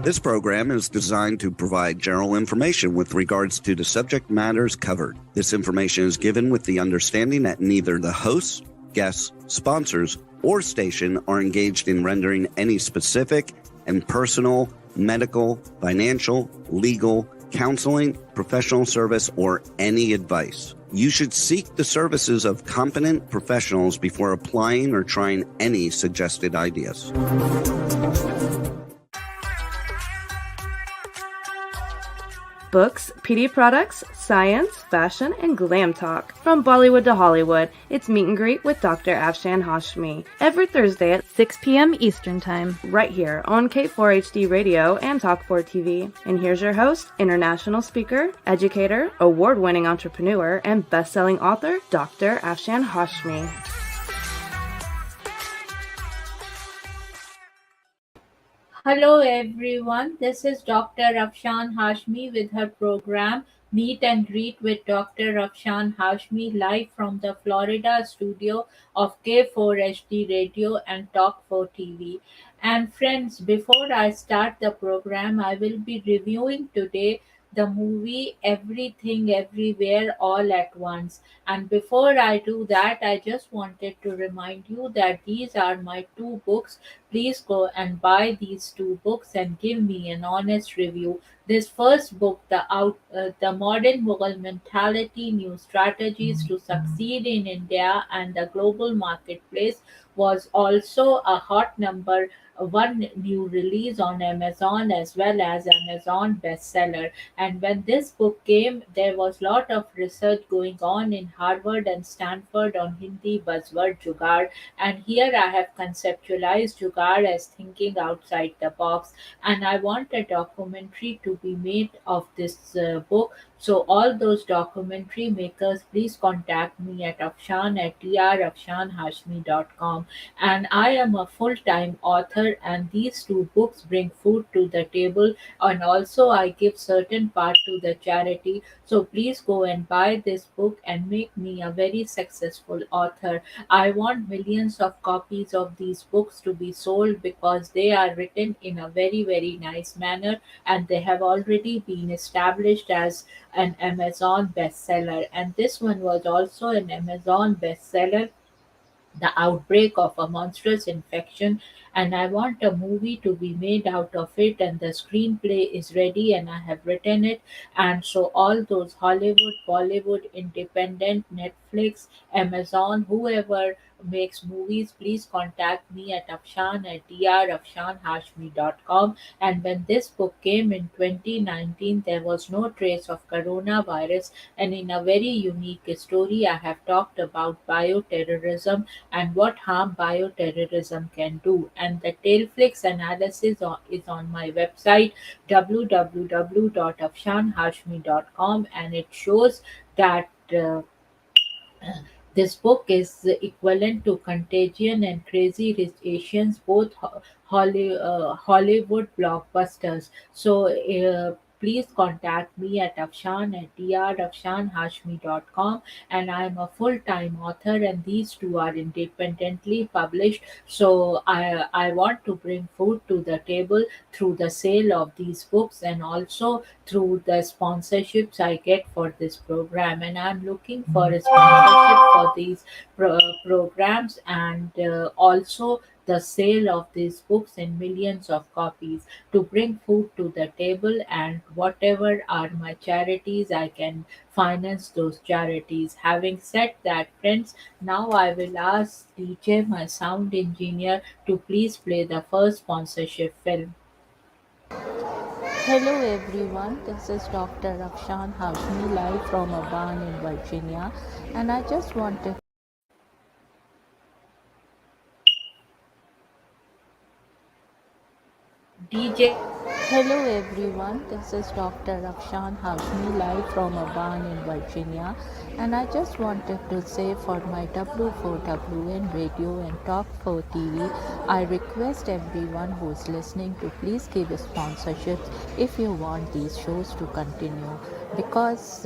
This program is designed to provide general information with regards to the subject matters covered. This information is given with the understanding that neither the hosts, guests, sponsors, or station are engaged in rendering any specific and personal, medical, financial, legal, counseling, professional service, or any advice. You should seek the services of competent professionals before applying or trying any suggested ideas. Books, PD products, science, fashion, and glam talk. From Bollywood to Hollywood, it's Meet and Greet with Dr. Afshan Hashmi. Every Thursday at 6 p.m. Eastern Time. Right here on K4HD Radio and Talk4 TV. And here's your host, international speaker, educator, award-winning entrepreneur, and best-selling author, Dr. Afshan Hashmi. Hello everyone, this is Dr. Afshan Hashmi with her program Meet and Greet with Dr. Afshan Hashmi live from the Florida studio of K4HD Radio and Talk4 TV. And friends, before I start the program, I will be reviewing today the movie Everything Everywhere All at Once. And before I do that, I just wanted to remind you that these are my two books. Please go and buy these two books and give me an honest review. This first book, The Modern Mughal Mentality, New Strategies to Succeed in India and the Global Marketplace, was also a hot number one new release on Amazon as well as Amazon bestseller. And when this book came, there was a lot of research going on in Harvard and Stanford on Hindi buzzword jugaad. And here I have conceptualized jugaad as thinking outside the box. And I want a documentary to be made of this book. So all those documentary makers, please contact me at afshan@drafshanhashmi.com. And I am a full-time author, and these two books bring food to the table, and also I give certain part to the charity. So please go and buy this book and make me a very successful author. I want millions of copies of these books to be sold because they are written in a very, very nice manner, and they have already been established as an Amazon bestseller. And this one was also an Amazon bestseller, The Outbreak of a Monstrous Infection. And I want a movie to be made out of it, and the screenplay is ready and I have written it. And so all those Hollywood, Bollywood, independent, Netflix, Amazon, whoever makes movies, please contact me at afshan@drafshanhashmi.com. And when this book came in 2019, there was no trace of coronavirus, and in a very unique story I have talked about bioterrorism and what harm bioterrorism can do. And the Tailflix analysis is on my website www.afshanhashmi.com, and it shows that this book is equivalent to Contagion and Crazy Rich Asians, both Hollywood blockbusters. So please contact me at afshan@drafshanhashmi.com. And I'm a full-time author, and these two are independently published. So I want to bring food to the table through the sale of these books and also through the sponsorships I get for this program. And I'm looking for a sponsorship for these programs, and also the sale of these books in millions of copies to bring food to the table. And whatever are my charities, I can finance those charities. Having said that, friends, now I will ask DJ, my sound engineer, to please play the first sponsorship film. Hello everyone, this is Dr. Afshan Hashmi live from Byrne in Virginia, and I just want to DJ. Hello everyone, this is Dr. Afshan Hashmi live from Byrne in Virginia, And I just wanted to say for my W4WN radio and Talk 4 TV, I request everyone who is listening to please give sponsorships if you want these shows to continue, because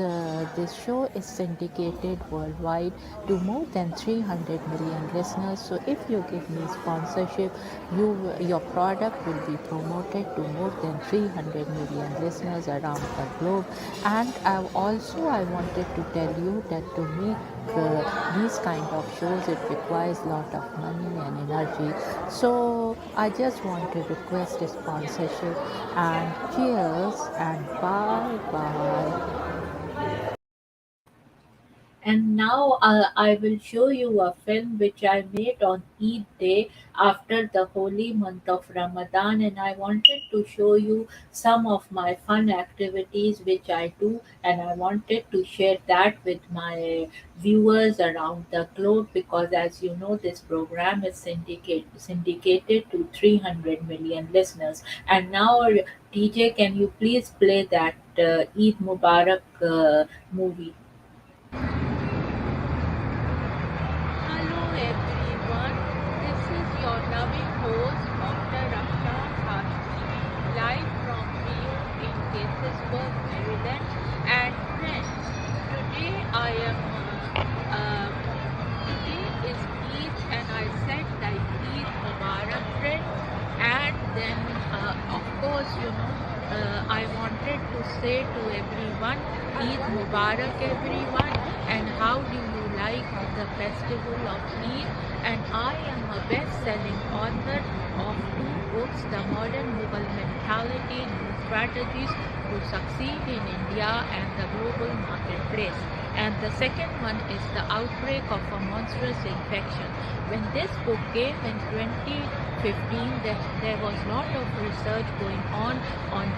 this show is syndicated worldwide to more than 300 million listeners. So if you give me sponsorship, your product will be promoted to more than 300 million listeners around the globe. And I wanted to tell you that to make these kind of shows, it requires a lot of money and energy. So I just want to request a sponsorship, and cheers and bye bye. And now I will show you a film which I made on Eid day after the holy month of Ramadan, and I wanted to show you some of my fun activities which I do, and I wanted to share that with my viewers around the globe, because as you know this program is syndicated to 300 million listeners. And now DJ, can you please play that Eid Mubarak movie? Hello everyone, this is your loving host Dr. Afshan Hashmi, live from Rio in Gaithersburg, Maryland. And friends, today I am, today is Eid, and I said like Eid Mubarak, friends. And then of course, I wanted to say to everyone, Eid Mubarak everyone, and how do you like the festival of Eid? And I am a best-selling author of two books, The Modern Mughal Mentality, New Strategies to Succeed in India and the Global Marketplace. And the second one is The Outbreak of a Monstrous Infection. When this book came in 2015, there was a lot of research going on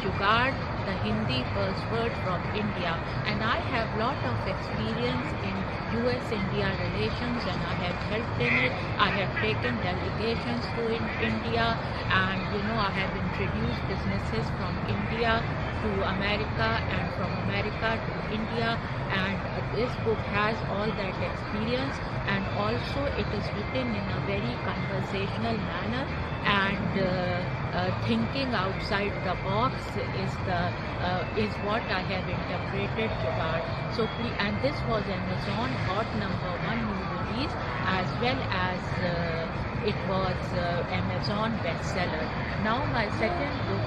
jugaad, the Hindi buzzword from India. And I have a lot of experience in US-India relations, and I have helped in it. I have taken delegations to India, and I have introduced businesses from India to America and from America to India. And this book has all that experience, and also it is written in a very conversational manner, and thinking outside the box is what I have interpreted jugaad. So and this was Amazon hot #1 new release, as well as it was Amazon bestseller. Now my second book,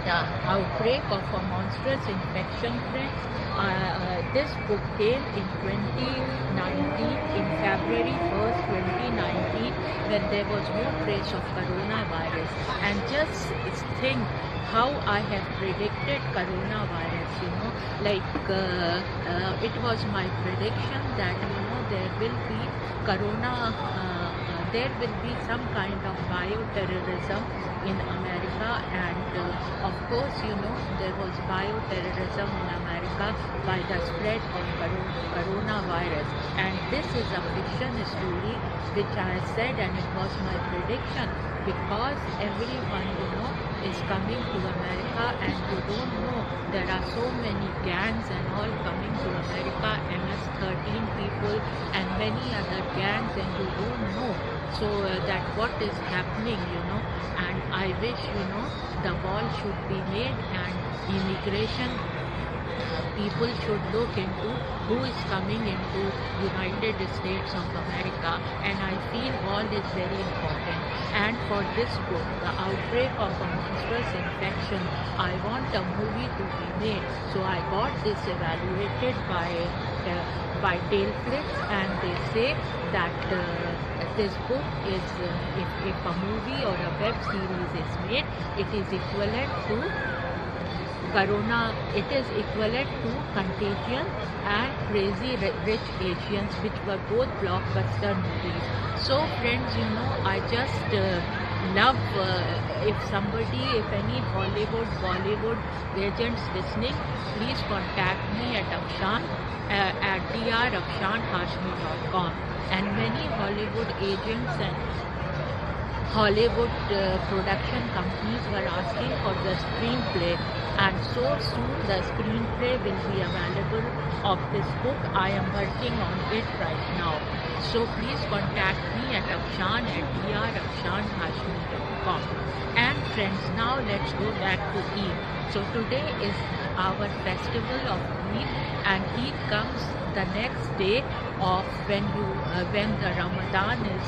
The Outbreak of a Monstrous Infection, friends. This book came in 2019, in February 1st, 2019, when there was no trace of coronavirus. And just think how I have predicted coronavirus, it was my prediction that, there will be there will be some kind of bioterrorism in America, and of course, there was bioterrorism in America by the spread of coronavirus. And this is a fiction story which I said, and it was my prediction, because everyone, is coming to America, and you don't know, there are so many gangs and all coming to America, MS-13 people and many other gangs, and you don't know. So that what is happening, and I wish, the ball should be made, and immigration people should look into who is coming into United States of America, and I feel all is very important. And for this book, The Outbreak of a Monstrous Infection, I want a movie to be made. So I got this evaluated by Tailflix, and they say that this book is, if a movie or a web series is made, it is equivalent to it is equivalent to Contagion and Crazy Rich Asians, which were both blockbuster movies. So friends, I just love if any Hollywood, Bollywood agents listening, please contact me at Afshan at drafshanhashmi.com. And many Hollywood agents and Hollywood production companies were asking for the screenplay and so soon the screenplay will be available of this book. I am working on it right now. So please contact me at afshan@drafshanhashmi.com. And friends, now let's go back to Eid. So today is our festival of Eid, and Eid comes the next day of when the Ramadan is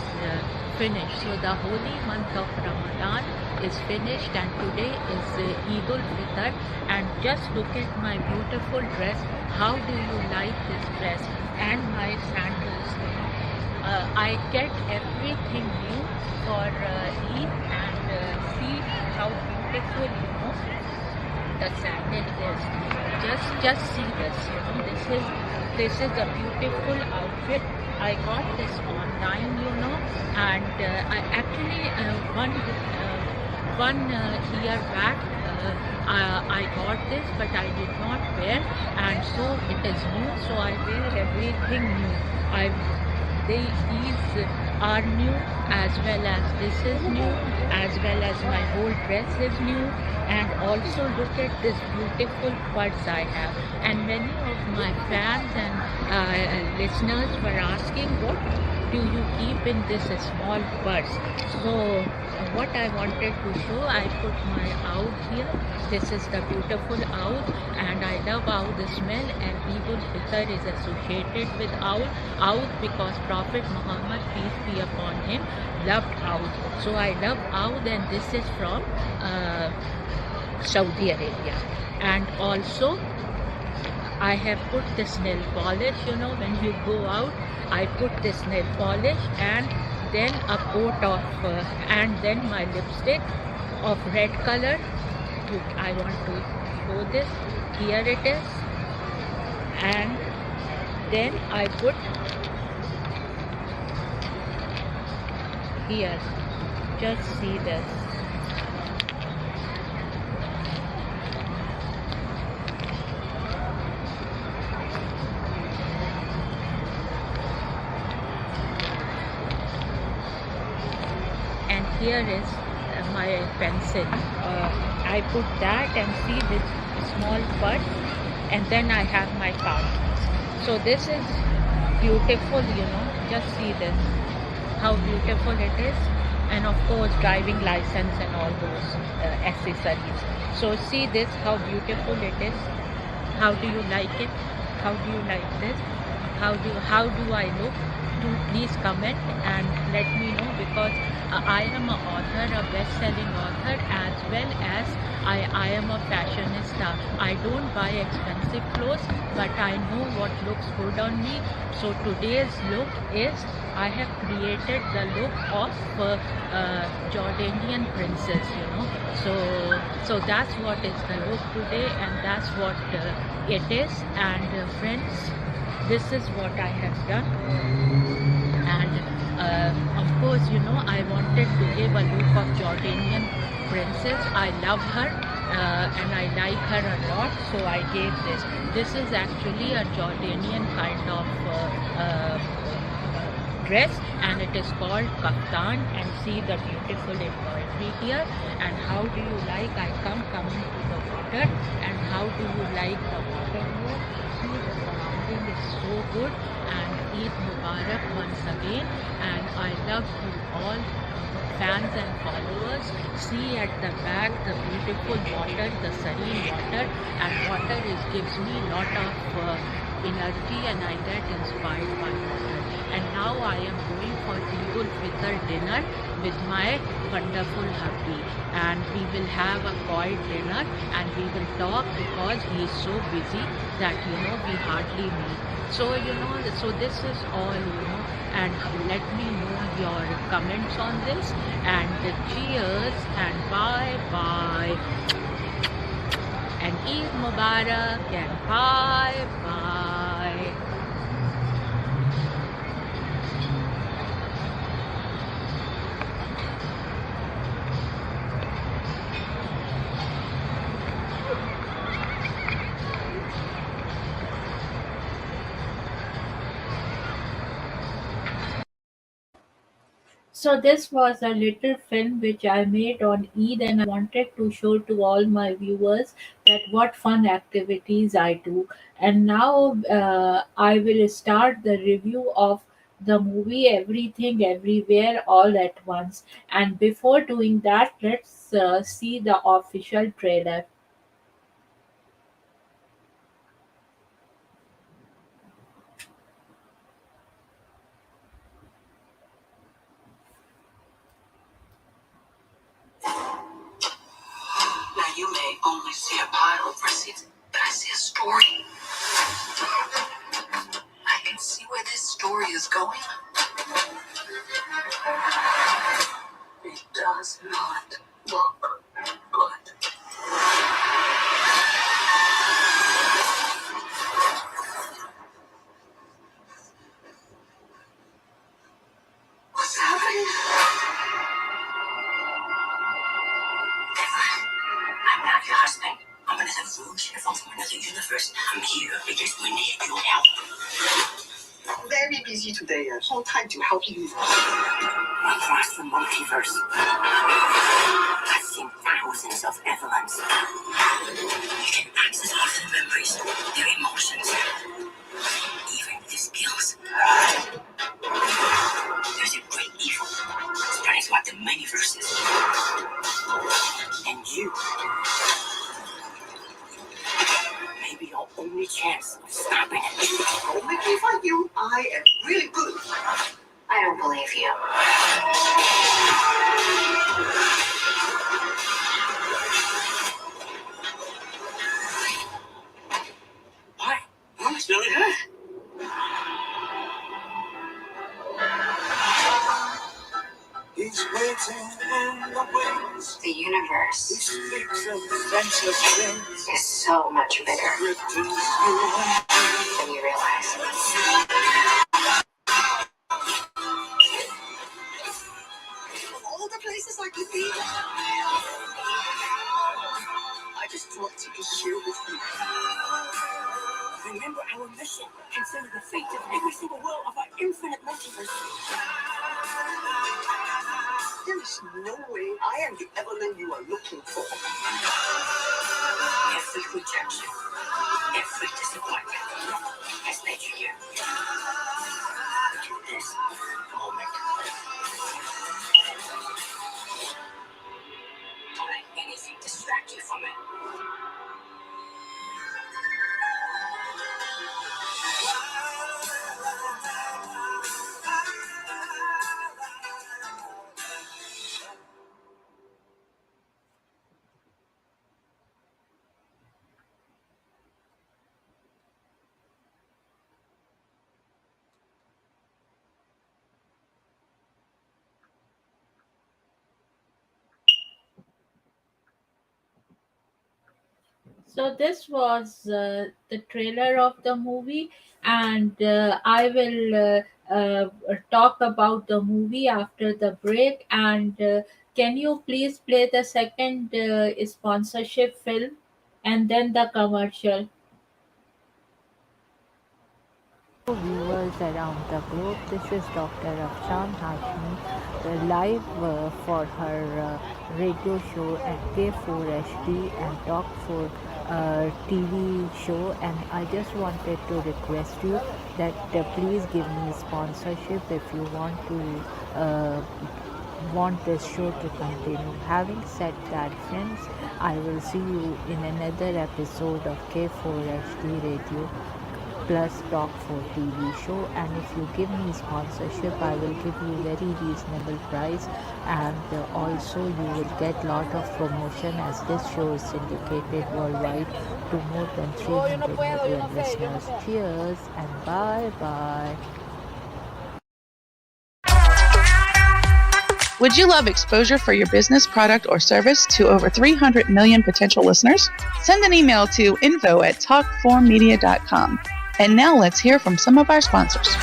finished. So the holy month of Ramadan is finished, and today is Eid ul-Fitr. And just look at my beautiful dress. How do you like this dress? And my sandals. I get everything new for Eid, and see how beautiful, the sandal is. Just see this. This is a beautiful outfit. I got this online, and I actually one year back I got this, but I did not wear, and so it is new. So I wear everything new. These are new, as well as this is new, as well as my whole dress is new. And also look at this beautiful purse I have. And many of my fans and listeners were asking, what do you keep in this small purse? So what I wanted to show, I put my oud here. This is the beautiful oud, and I love oud smell, and Eid ul-Fitr is associated with oud because Prophet Muhammad, peace be upon him, loved oud. So I love oud, and this is from Saudi Arabia. And also I have put this nail polish, when you go out, I put this nail polish, and then a coat of and then my lipstick of red color. I want to show this. Here it is. And then I put here, just see this. And here is my pencil. I put that, and see this small purse, and then I have my card. So this is beautiful, just see this, how beautiful it is. And of course driving license and all those accessories. So see this, how beautiful it is. How do you like it? How do you like this? How do I look? Do please comment and let me know, because I am an author, a best-selling author, as well as I am a fashionista. I don't buy expensive clothes, but I know what looks good on me. So today's look is, I have created the look of Jordanian princess, So that's what is the look today, and that's what it is. And friends, this is what I have done. And of course, I wanted to give a look of Jordanian princess. I love her, and I like her a lot, so I gave this. This is actually a Jordanian kind of dress, and it is called kaftan. And see the beautiful embroidery here. And how do you like? I coming to the water, and how do you like the water here? See, the surrounding is so good. And Eid Mubarak once again, and I love you all, fans and followers. See at the back the beautiful water, the serene water, and water gives me lot of energy, and I get inspired by water. And now I am going for Eid ul-Fitr dinner with my wonderful hubby, and we will have a quiet dinner, and we will talk, because he is so busy that we hardly meet. So so this is all, and let me know your comments on this. And cheers, and bye bye, and Eid Mubarak, and bye bye. So this was a little film which I made on Eid, and I wanted to show to all my viewers that what fun activities I do. And now I will start the review of the movie Everything Everywhere All at Once. And before doing that, let's see the official trailer. Now, you may only see a pile of receipts, but I see a story. I can see where this story is going. It does not look good. What's happening? I'm not your husband. I'm another version from another universe. I'm here because we need your help. Very busy today. No time to help you. Across the multiverse, I've seen thousands of Evelyns. You can access all their memories, their emotions, even their skills. There's a great evil spreading throughout the many verses. And you may be your only chance of stopping it. Only if I you, I am really good. I don't believe you. Why? Mom is really hurt. He's waiting in the wings. The universe. He speaks of senseless things. Is so much bigger than you realize. Of all the places I could be, I just want to share with you. Remember our mission. Consider the fate of every single world of our infinite multiverse. There is no way I am the Evelyn you are looking for. Every rejection, every disappointment has led you here. To this moment. Don't let anything distract you from it. So this was the trailer of the movie, and I will talk about the movie after the break. And can you please play the second sponsorship film and then the commercial? Viewers around the globe, this is Dr. Afshan Hashmi, live for her radio show at K4HD and Talk 4 TV show, and I just wanted to request you that please give me sponsorship if you want this show to continue. Having said that, friends, I will see you in another episode of K4HD Radio plus Talk 4 TV show, and if you give me sponsorship, I will give you very reasonable price, and also you will get lot of promotion as this show is syndicated worldwide to more than 300 million listeners. Cheers and bye bye. Would you love exposure for your business, product, or service to over 300 million potential listeners? Send an email to info@talk4media.com. And now let's hear from some of our sponsors.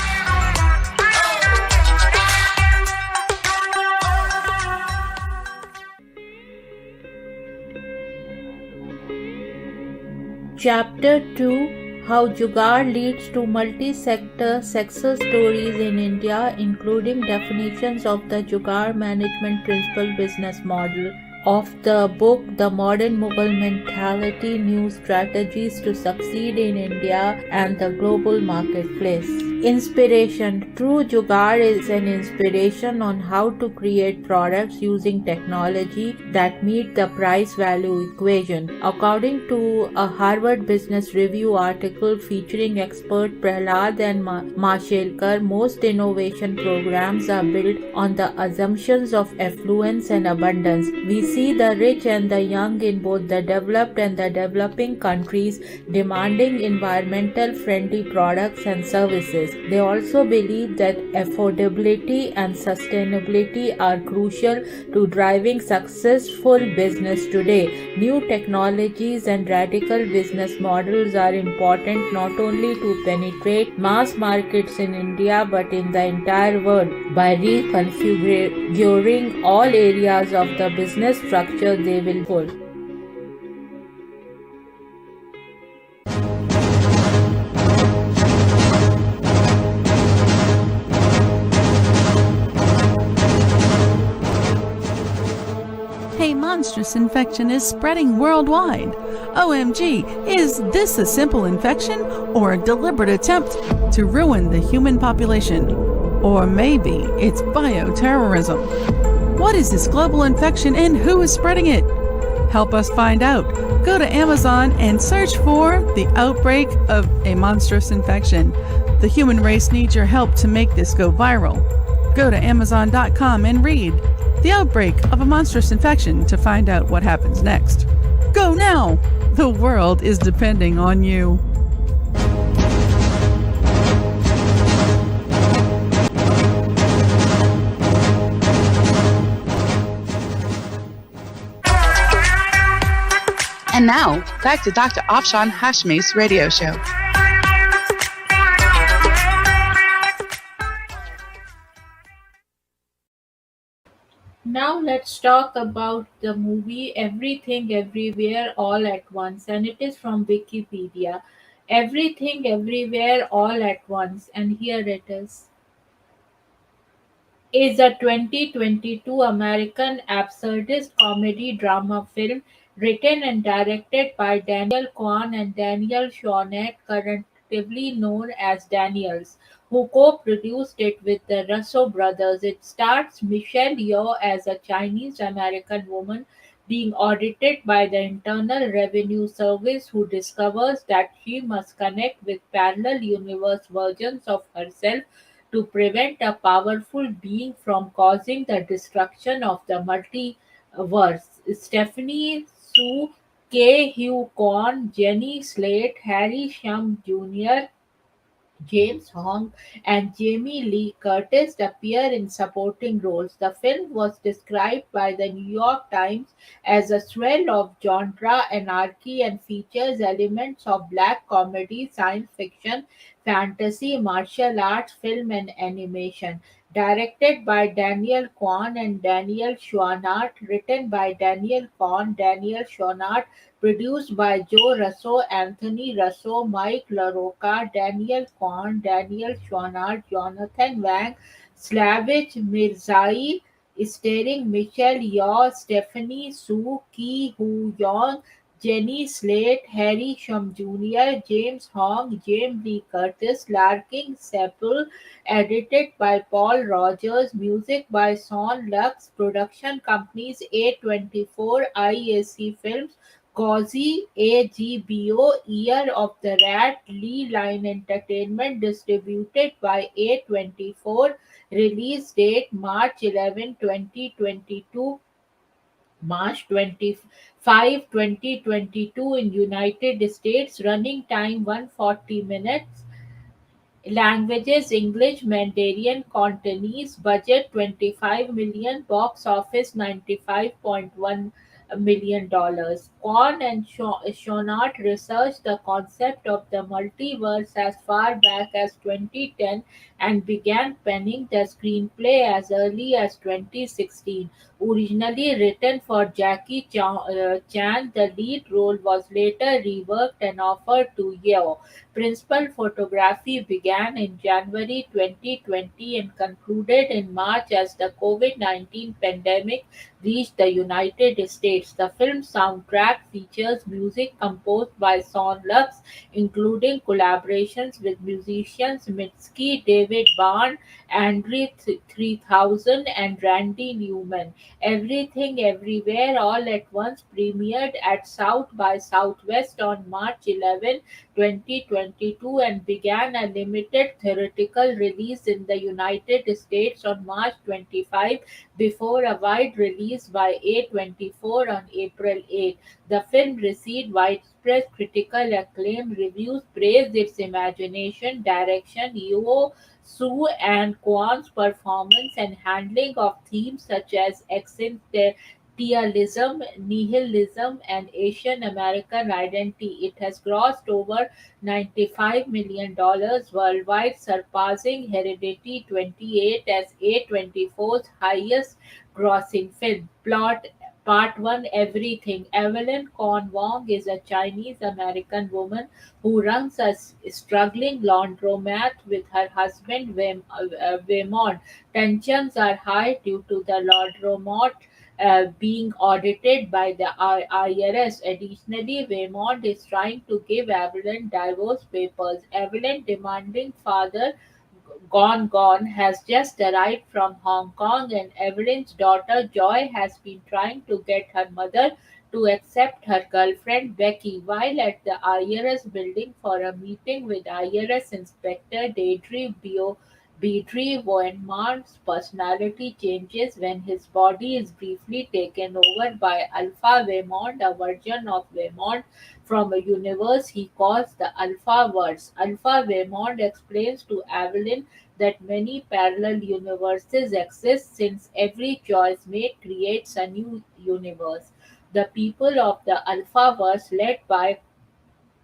Chapter 2: How Jugaad Leads to Multi-Sector Success Stories in India, including definitions of the Jugaad Management Principle business model. of the book The Modern Mughal Mentality, New Strategies to Succeed in India and the Global Marketplace. Inspiration. True Jugaad is an inspiration on how to create products using technology that meet the price value equation. According to a Harvard Business Review article featuring expert Prahlad and Mashelkar, most innovation programs are built on the assumptions of affluence and abundance. We see the rich and the young in both the developed and the developing countries demanding environmental friendly products and services. They also believe that affordability and sustainability are crucial to driving successful business today. New technologies and radical business models are important not only to penetrate mass markets in India but in the entire world. By reconfiguring all areas of the business structure, they will pull. A monstrous infection is spreading worldwide. OMG, is this a simple infection or a deliberate attempt to ruin the human population? Or maybe it's bioterrorism. What is this global infection and who is spreading it? Help us find out. Go to Amazon and search for The Outbreak of a Monstrous Infection. The human race needs your help to make this go viral. Go to Amazon.com and read The Outbreak of a Monstrous Infection to find out what happens next. Go now! The world is depending on you. And now, back to Dr. Afshan Hashmi's radio show. Now let's talk about the movie Everything Everywhere All at Once, and it is from Wikipedia. Everything Everywhere All at Once, and here it is a 2022 American absurdist comedy drama film written and directed by Daniel Kwan and Daniel Scheinert, collectively known as Daniels, who co-produced it with the Russo brothers. It stars Michelle Yeoh as a Chinese-American woman being audited by the Internal Revenue Service, who discovers that she must connect with parallel universe versions of herself to prevent a powerful being from causing the destruction of the multiverse. Stephanie Sue, Huy Quan, Jenny Slate, Harry Shum Jr., James Hong and Jamie Lee Curtis appear in supporting roles. The film was described by the New York Times as a swirl of genre anarchy and features elements of black comedy, science fiction, fantasy, martial arts, film, and animation. Directed by Daniel Kwan and Daniel Scheinert, written by Daniel Kwan, Daniel Scheinert, produced by Joe Russo, Anthony Russo, Mike LaRocca, Daniel Kwan, Daniel Scheinert, Jonathan Wang, Slavic Mirzai, starring Michelle Yeoh, Stephanie Sue, Ki Hoo Young, Jenny Slate, Harry Shum Jr., James Hong, James Lee Curtis, Larkin Sepul, edited by Paul Rogers, music by Son Lux, production companies A24, IAC Films, Cozy, AGBO, Year of the Rat, Lee Line Entertainment, distributed by A24, release date March 11, 2022, March 25, 2022 in United States, running time 140 minutes, languages English, Mandarin, Cantonese, budget 25 million, box office 95.1 $1 million. Kwan and Scheinert researched the concept of the multiverse as far back as 2010 and began penning the screenplay as early as 2016. Originally written for Chan, the lead role was later reworked and offered to Yeoh. Principal photography began in January 2020 and concluded in March as the COVID-19 pandemic reached the United States. The film's soundtrack features music composed by Son Lux, including collaborations with musicians Mitski, David Byrne, André 3000, and Randy Newman. Everything Everywhere All at Once premiered at South by Southwest on March 11, 2022 and began a limited theatrical release in the United States on March 25 before a wide release by A24 on April 8. The film received widespread critical acclaim. Reviews praised its imagination, direction, Yeoh Su and Kwan's performance and handling of themes such as existentialism, nihilism, and Asian American identity. It has grossed over $95 million worldwide, surpassing Heredity 28 as A24's highest grossing film. Plot Part 1. Everything. Evelyn Con Wong is a Chinese American woman who runs a struggling laundromat with her husband Waymond. Tensions are high due to the laundromat being audited by the IRS. Additionally, Waymond is trying to give Evelyn divorce papers. Evelyn demanding father Gone has just arrived from Hong Kong, and Evelyn's daughter Joy has been trying to get her mother to accept her girlfriend Becky while at the IRS building for a meeting with IRS Inspector Beatrice Voigtman's personality changes when his body is briefly taken over by Alpha Waymond, a version of Waymond from a universe he calls the Alphaverse. Alpha Waymond explains to Evelyn that many parallel universes exist since every choice made creates a new universe. The people of the Alphaverse, led by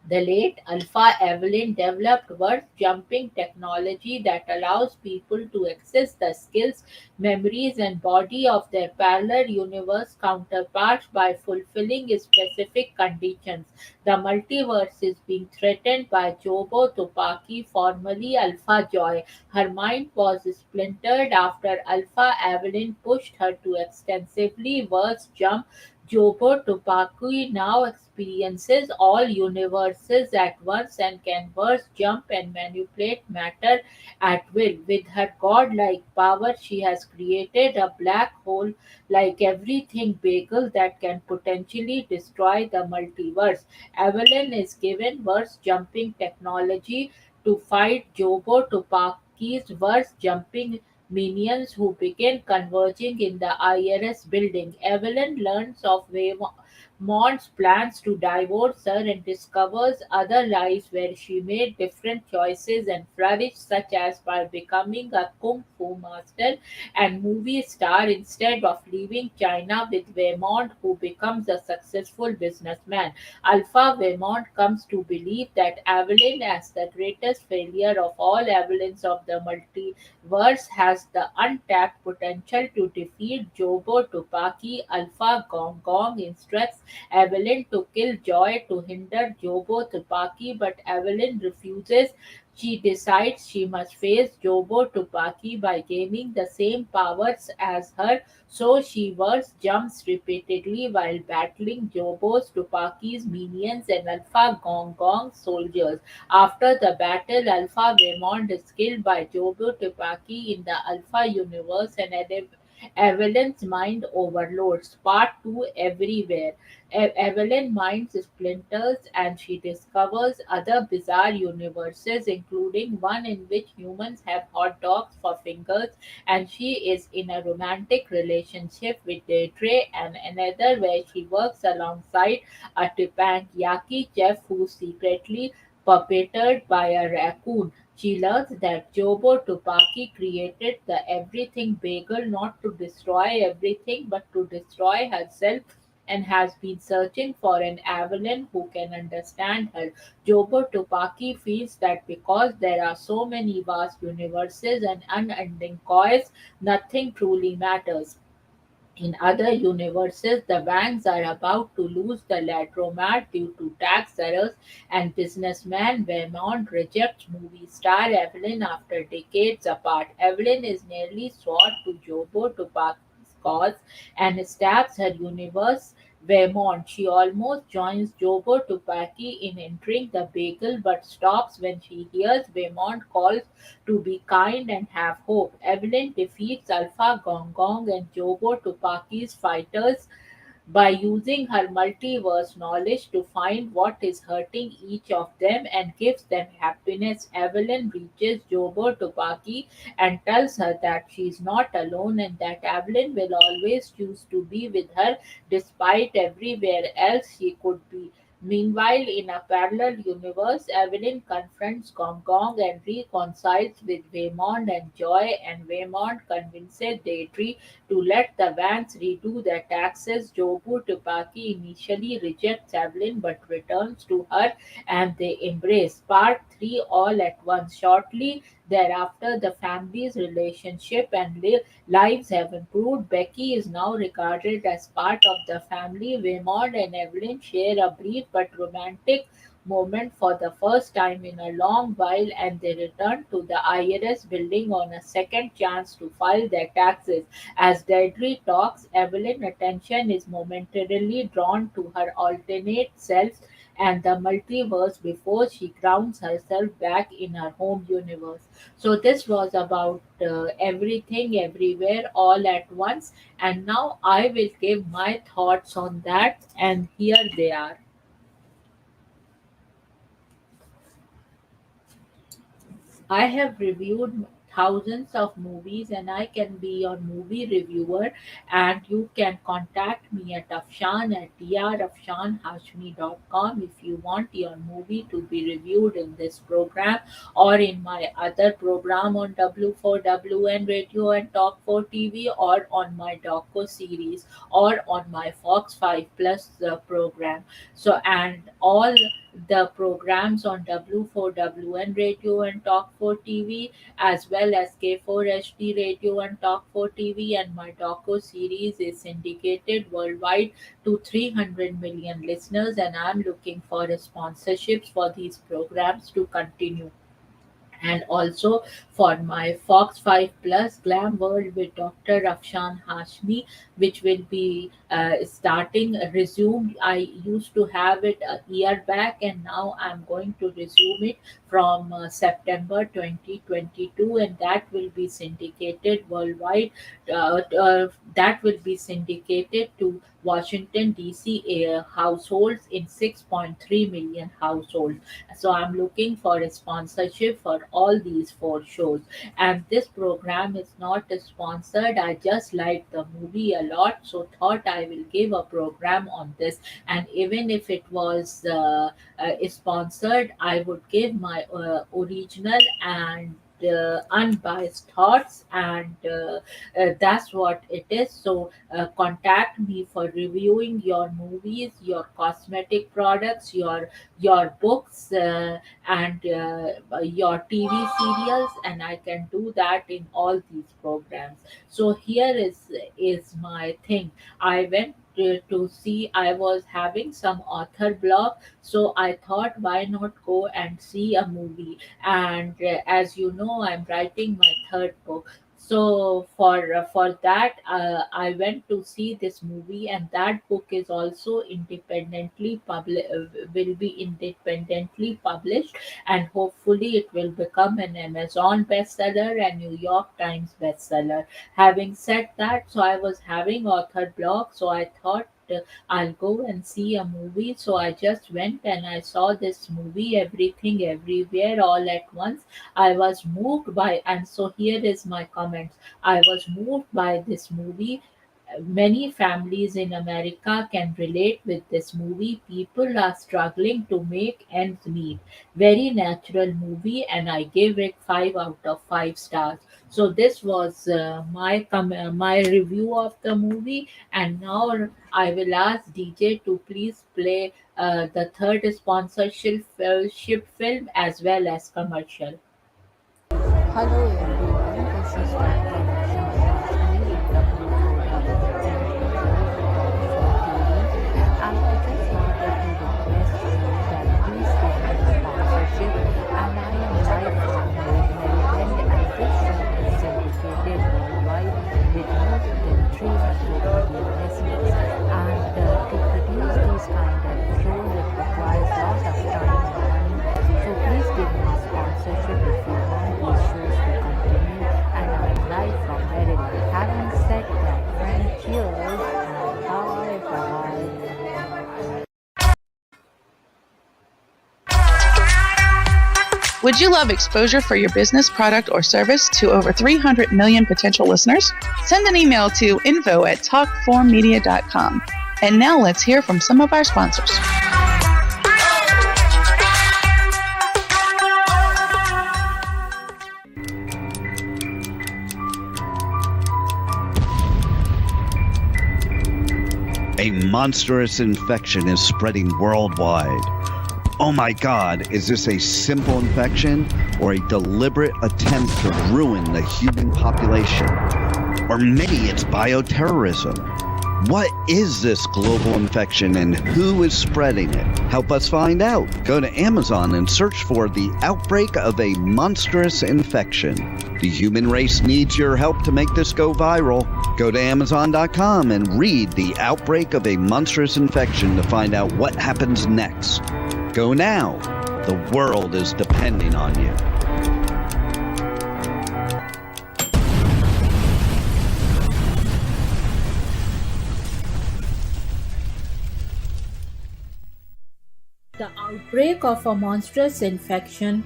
the late Alpha Evelyn, developed worth-jumping technology that allows people to access the skills, memories, and body of their parallel universe counterparts by fulfilling specific conditions. The multiverse is being threatened by Jobo Tupaki, formerly Alpha Joy. Her mind was splintered after Alpha Evelyn pushed her to extensively verse jump. Jobo Tupaki now experiences all universes at once and can burst, jump, and manipulate matter at will. With her godlike power, she has created a black hole like everything bagel that can potentially destroy the multiverse. Evelyn is given verse jumping technology to fight Jobo Tupaki's verse jumping minions who begin converging in the IRS building. Evelyn learns of Maud's plans to divorce her and discovers other lives where she made different choices and flourished, such as by becoming a kung fu master and movie star instead of leaving China with Waymond, who becomes a successful businessman. Alpha Waymond comes to believe that Evelyn, as the greatest failure of all Evelyns of the multiverse, has the untapped potential to defeat Jobo Tupaki. Alpha Gong Gong instructs Evelyn to kill Joy to hinder Jobo Tupaki, but Evelyn refuses. She decides she must face Jobo Tupaki by gaining the same powers as her, so she verse jumps repeatedly while battling Jobo Tupaki's minions and Alpha Gong Gong soldiers. After the battle, Alpha Waymond is killed by Jobo Tupaki in the Alpha universe and Evelyn's mind overloads. Part 2. Everywhere. Evelyn minds splinters and she discovers other bizarre universes, including one in which humans have hot dogs for fingers and she is in a romantic relationship with Deirdre, and another where she works alongside a teppanyaki chef who's secretly puppeted by a raccoon. She learns that Jobo Tupaki created the everything bagel not to destroy everything but to destroy herself and has been searching for an Evelyn who can understand her. Jobo Tupaki feels that because there are so many vast universes and unending coils, nothing truly matters. In other universes, the banks are about to lose the laundromat due to tax errors, and businessman Vermont rejects movie star Evelyn after decades apart. Evelyn is nearly sword to Jobo Tupaki's cause and stabs her universe. Vermont. She almost joins Jobo Tupaki in entering the bagel but stops when she hears Vermont calls to be kind and have hope. Evelyn defeats Alpha Gong Gong and Jobo Tupaki's fighters by using her multiverse knowledge to find what is hurting each of them and gives them happiness. Evelyn reaches Jobo Tupaki and tells her that she is not alone and that Evelyn will always choose to be with her despite everywhere else she could be. Meanwhile, in a parallel universe, Evelyn confronts Gong Gong and reconciles with Waymond and Joy, and Waymond convinces Deirdre to let the Vans redo their taxes. Jobu Tupaki initially rejects Evelyn but returns to her and they embrace. Part 3 all at once. Shortly thereafter, the family's relationship and lives have improved. Becky is now regarded as part of the family. Waymond and Evelyn share a brief but romantic moment for the first time in a long while and they return to the IRS building on a second chance to file their taxes. As Deirdre talks, Evelyn's attention is momentarily drawn to her alternate selves and the multiverse before she grounds herself back in her home universe. So, this was about everything, everywhere, all at once. And now I will give my thoughts on that, and here they are. I have reviewed thousands of movies and I can be your movie reviewer and you can contact me at Afshan at drafshanhashmi.com if you want your movie to be reviewed in this program or in my other program on W4WN Radio and Talk 4 TV or on my doco series or on my Fox 5 Plus program. So and all the programs on W4WN Radio and Talk 4 TV, as well as K4 HD Radio and Talk 4 TV, and my doco series is syndicated worldwide to 300 million listeners, and I'm looking for sponsorships for these programs to continue and also for my Fox 5 Plus Glam World with Dr. Afshan Hashmi, which will be starting resumed. I used to have it a year back, and now I'm going to resume it from September 2022, and that will be syndicated worldwide. That will be syndicated to Washington DC households in 6.3 million households. So I'm looking for a sponsorship for all these four shows. And this program is not sponsored. I just like the movie a lot, so thought I will give a program on this. And even if it was sponsored, I would give my original and unbiased thoughts and that's what it is. So contact me for reviewing your movies, your cosmetic products, your books and your TV serials, and I can do that in all these programs. So here is my thing. I went to see, I was having some author blog, so I thought why not go and see a movie. And as you know, I'm writing my third book, so for that I went to see this movie, and that book is also will be independently published, and hopefully it will become an Amazon bestseller and New York Times bestseller. Having said that, so I was having author blog, so I thought I'll go and see a movie. So I just went and I saw this movie, Everything Everywhere All at Once. I was moved by, and so here is my comments. I was moved by this movie. Many families in America can relate with this movie. People are struggling to make ends meet. Very natural movie, and I give it 5 out of 5 stars. So this was my review of the movie, and now I will ask DJ to please play the third sponsorship film as well as commercial. Hello everyone, this is Dr. Afshan Hashmi in the and I just wanted to request you that please give me a sponsorship, and I am live from Maryland, and this show is syndicated worldwide with more than 300 million listeners, and to produce these kind of shows it requires lot of time and money, so please give me a sponsorship if you want these shows to continue, and I am live from Maryland. Having said that, friend, cheers and bye bye. Would you love exposure for your business, product, or service to over 300 million potential listeners? Send an email to info@talkformedia.com. And now let's hear from some of our sponsors. A monstrous infection is spreading worldwide. Oh my God, is this a simple infection or a deliberate attempt to ruin the human population? Or maybe it's bioterrorism. What is this global infection and who is spreading it? Help us find out. Go to Amazon and search for The Outbreak of a Monstrous Infection. The human race needs your help to make this go viral. Go to Amazon.com and read The Outbreak of a Monstrous Infection to find out what happens next. Go now. The world is depending on you. The Outbreak of a Monstrous Infection,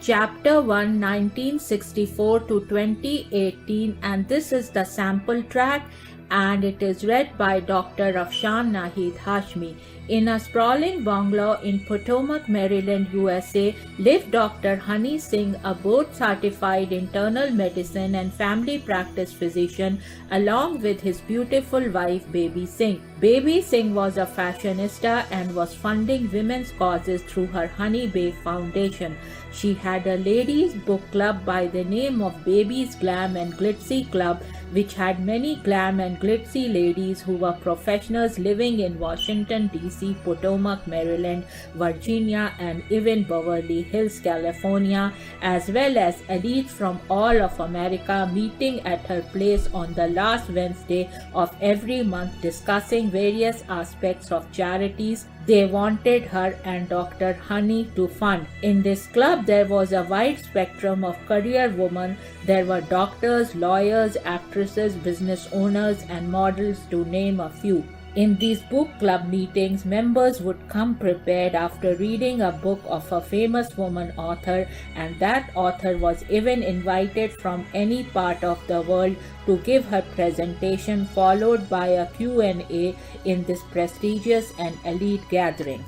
Chapter 1, 1964 to 2018, and this is the sample track, and it is read by Dr. Afshan Hashmi. In a sprawling bungalow in Potomac, Maryland, USA, lived Dr. Honey Singh, a board-certified internal medicine and family practice physician, along with his beautiful wife, Baby Singh. Baby Singh was a fashionista and was funding women's causes through her Honey Bay Foundation. She had a ladies' book club by the name of Baby's Glam and Glitzy Club, which had many glam and glitzy ladies who were professionals living in Washington, D.C., Potomac, Maryland, Virginia, and even Beverly Hills, California, as well as elites from all of America meeting at her place on the last Wednesday of every month discussing various aspects of charities they wanted her and Dr. Honey to fund. In this club, there was a wide spectrum of career women. There were doctors, lawyers, actresses, business owners, and models, to name a few. In these book club meetings, members would come prepared after reading a book of a famous woman author, and that author was even invited from any part of the world to give her presentation, followed by a Q&A in this prestigious and elite gathering.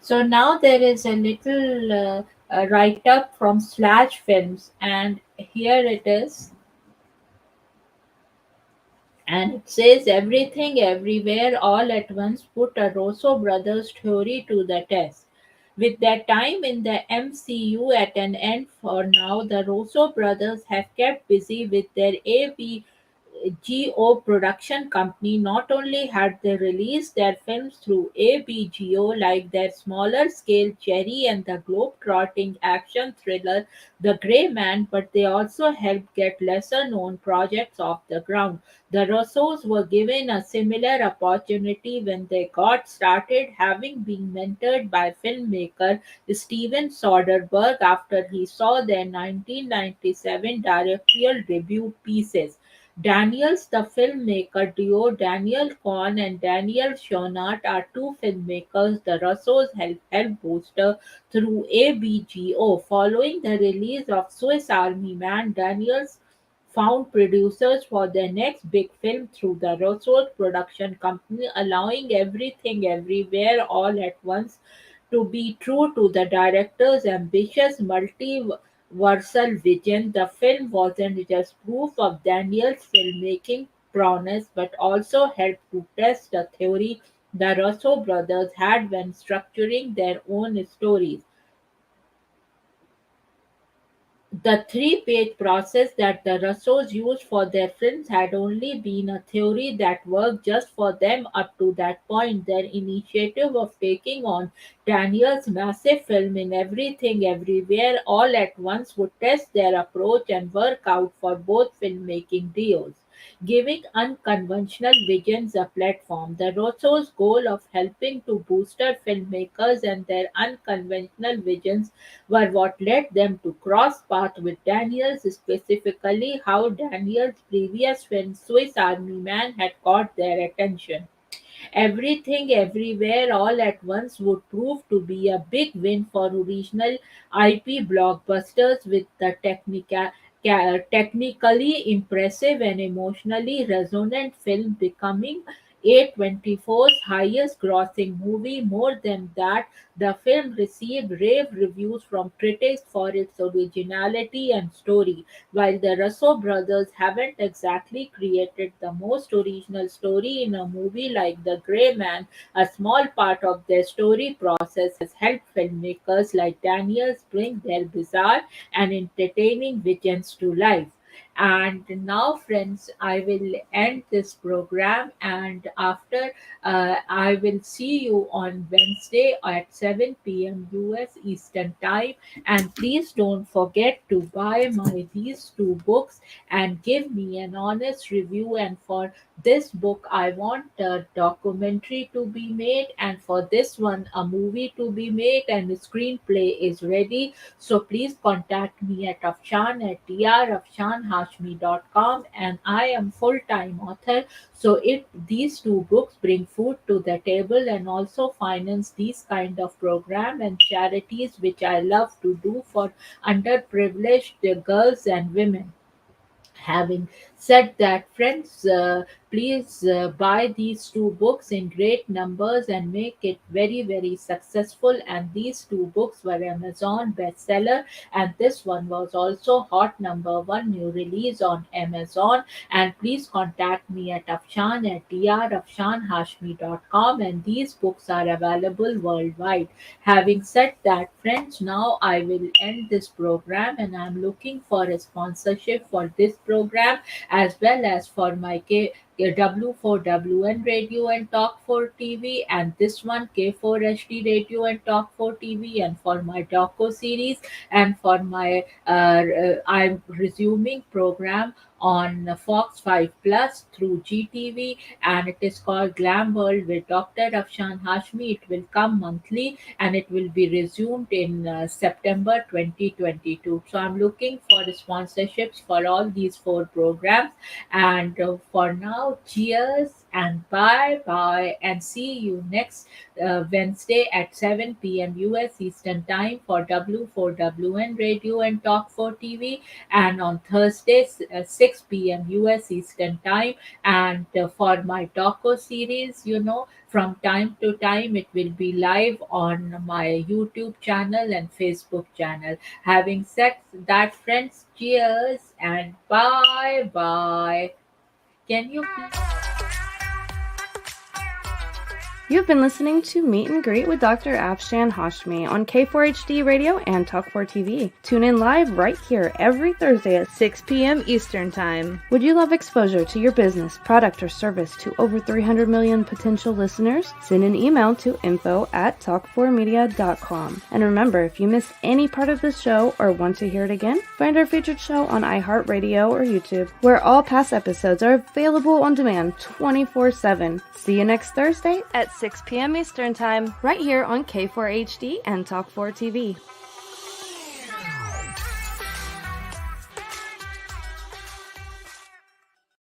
So now there is a little write-up from Slash Films, and here it is. And it says, everything, everywhere, all at once put a Russo brothers theory to the test. With their time in the MCU at an end for now, the Russo brothers have kept busy with their ABGO production company. Not only had they released their films through ABGO, like their smaller scale Cherry and the globe-trotting action thriller The Grey Man, but they also helped get lesser known projects off the ground. The Russos were given a similar opportunity when they got started, having been mentored by filmmaker Steven Soderbergh after he saw their 1997 directorial debut pieces. Daniels, the filmmaker duo Daniel Kwan and Daniel Scheinert, are two filmmakers the Russos helped bolster through ABGO. Following the release of Swiss Army Man, Daniels found producers for their next big film through the Russo production company, allowing everything everywhere all at once To be true to the director's ambitious multiversal vision, the film wasn't just proof of Daniel's filmmaking prowess but also helped to test the theory the Russo brothers had when structuring their own stories. The three-page process that the Russos used for their films had only been a theory that worked just for them up to that point. Their initiative of taking on Daniel's massive film in Everything Everywhere all at once would test their approach and work out for both filmmaking duos. Giving unconventional visions a platform. The Russo's goal of helping to booster filmmakers and their unconventional visions were what led them to cross paths with Daniels, specifically how Daniels' previous film Swiss Army Man had caught their attention. Everything Everywhere All at Once would prove to be a big win for original IP blockbusters with the technically impressive and emotionally resonant film becoming A24's highest grossing movie. More than that, the film received rave reviews from critics for its originality and story. While the Russo brothers haven't exactly created the most original story in a movie like The Grey Man, a small part of their story process has helped filmmakers like Daniels bring their bizarre and entertaining visions to life. And now, friends, I will end this program, and after I will see you on Wednesday at 7 p.m. US Eastern Time. And please don't forget to buy my these two books and give me an honest review. And for this book, I want a documentary to be made, and for this one, a movie to be made, and the screenplay is ready. So please contact me at Afshan at drafshanhashmi.com, and I am full-time author. So if these two books bring food to the table and also finance these kind of program and charities which I love to do for underprivileged girls and women. Having said that, friends, please buy these two books in great numbers and make it very, very successful. And these two books were Amazon bestseller, and this one was also hot number one new release on Amazon. And please contact me at Afshan at drafshanhashmi.com, and these books are available worldwide. Having said that, friends, now I will end this program, and I'm looking for a sponsorship for this program as well as for my W4WN radio and Talk 4 TV, and this one K4HD radio and Talk 4 TV, and for my doco series, and for my I'm resuming program on Fox 5 Plus through GTV, and it is called Glam World with Dr. Afshan Hashmi. It will come monthly, and it will be resumed in September 2022. So I'm looking for sponsorships for all these four programs. And for now, cheers and bye bye, and see you next Wednesday at 7 p.m. US Eastern Time for W4WN Radio and Talk 4 TV, and on Thursdays 6 p.m. US Eastern Time. And for my doco series, from time to time it will be live on my YouTube channel and Facebook channel. Having said that, friends, cheers and bye bye. Can you please? You've been listening to Meet and Greet with Dr. Afshan Hashmi on K4HD Radio and Talk4 TV. Tune in live right here every Thursday at 6 p.m. Eastern Time. Would you love exposure to your business, product, or service to over 300 million potential listeners? Send an email to info@talk4media.com. And remember, if you missed any part of this show or want to hear it again, find our featured show on iHeartRadio or YouTube, where all past episodes are available on demand 24/7. See you next Thursday at 6 p.m. Eastern Time, right here on K4HD and Talk4 TV.